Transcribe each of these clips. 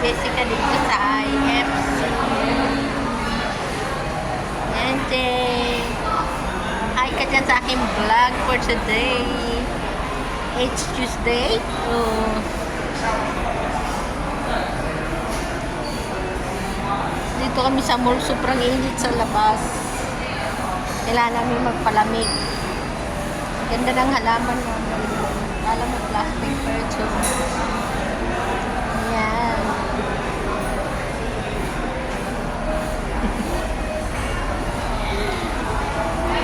Jessica dito sa IFC. Yan, Jay. Hi ka dyan sa aking vlog for today. It's Tuesday. Oh. Dito kami sa mall. Sobrang init sa labas. Kailangan namin magpalamig. Ganda ng halaman namin. Alam mo, plastic virtue. Yan.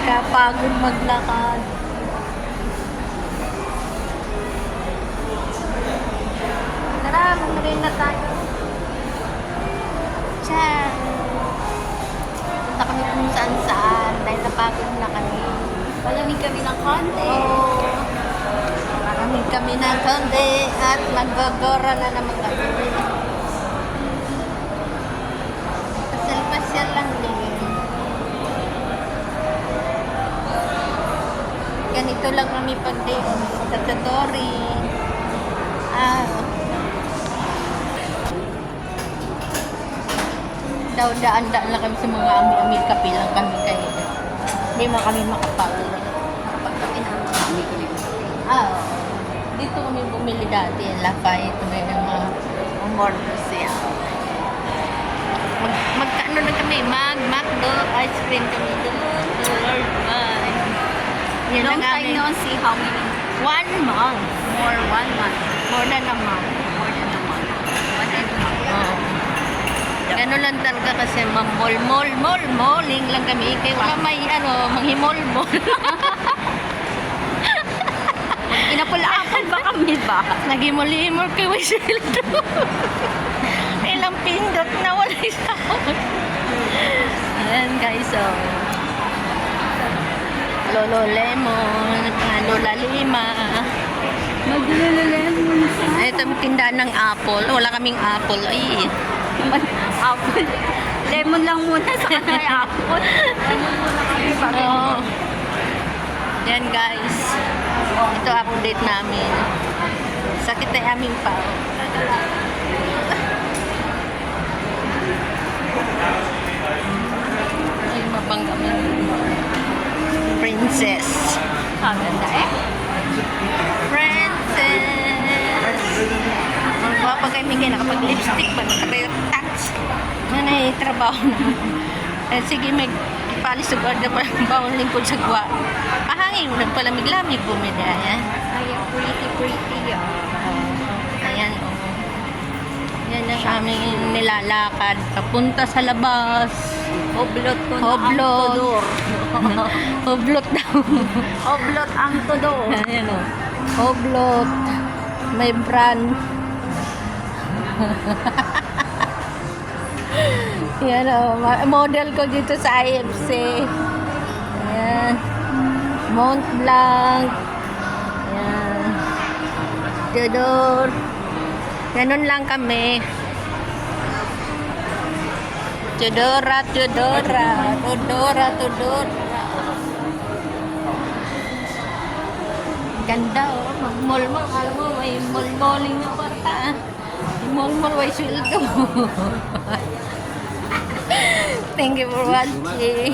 Kapagod maglakad. Tara, mag-rin na tayo. Tiyan. Punta kami kung saan-saan dahil napagod na kami. Palamig kami ng konti. Oo. Maraming kami ng konti at maggagora na naman kami. Pasal-pasal lang din. Ganito lang kami pag-day sa Satori. Daan-daan lang kami sa mga ami-ami kape lang kami kayo. Hindi mo kami makapag. Kapag kami ng kami ko rin. Dito kami bumili dati. Lafayette, may mga umorder siya. Magkano na kami? McDo, ice cream kami doon. Lord, bye. Yan Long ang time aming- no see how many? 1 month. More 1 month. More than a month. More than a month. 1.5 month. Oo. Gano'n lang talaga kasi malling lang kami. Kaya wala may manghimol-mol. Inapul-apul ba kami ba? Nagimol-himol kay Wisildo. Ilang pindot na wala isa. Ayan guys, so. Lolo Lemon, Lola Lima. Maglululemon sa Ito yung tindahan ng apple. Wala kaming apple. Ay. apple. Lemon lang muna sa kanila ay apple. Lemon muna kami bago. Oo. Yan guys. Ito update namin. Sakit na aming pao. Ay, mabangga mo. Princess. Ganda eh. Princess. Magwapa kayo Miguel. Nakapag-lipstick ba? Nakapag-touch. Nanay, trabaho na. Sige, palis sa guarda pa. Bawal lingkod sa gwa. Pahangin. Nagpalamig-lamig bumili. Ayan. Ay, pretty yun. Ayan. Oh. Yan ang aming nilalakad. Papunta sa labas. Oblot ko na Oblot. ang tudor. Oblot daw. Oblot ang tudor. Ayan o. Oblot. May brand. Yan o. Model ko dito sa IFC. Ayan. Mont Blanc. Ayan. Tudor. Ganun lang kami. Tudora. Ganda oh. Mag-mall-mall. Alam mo, may mall-malling na bata. Mall-mall, may sweldo. Thank you for watching.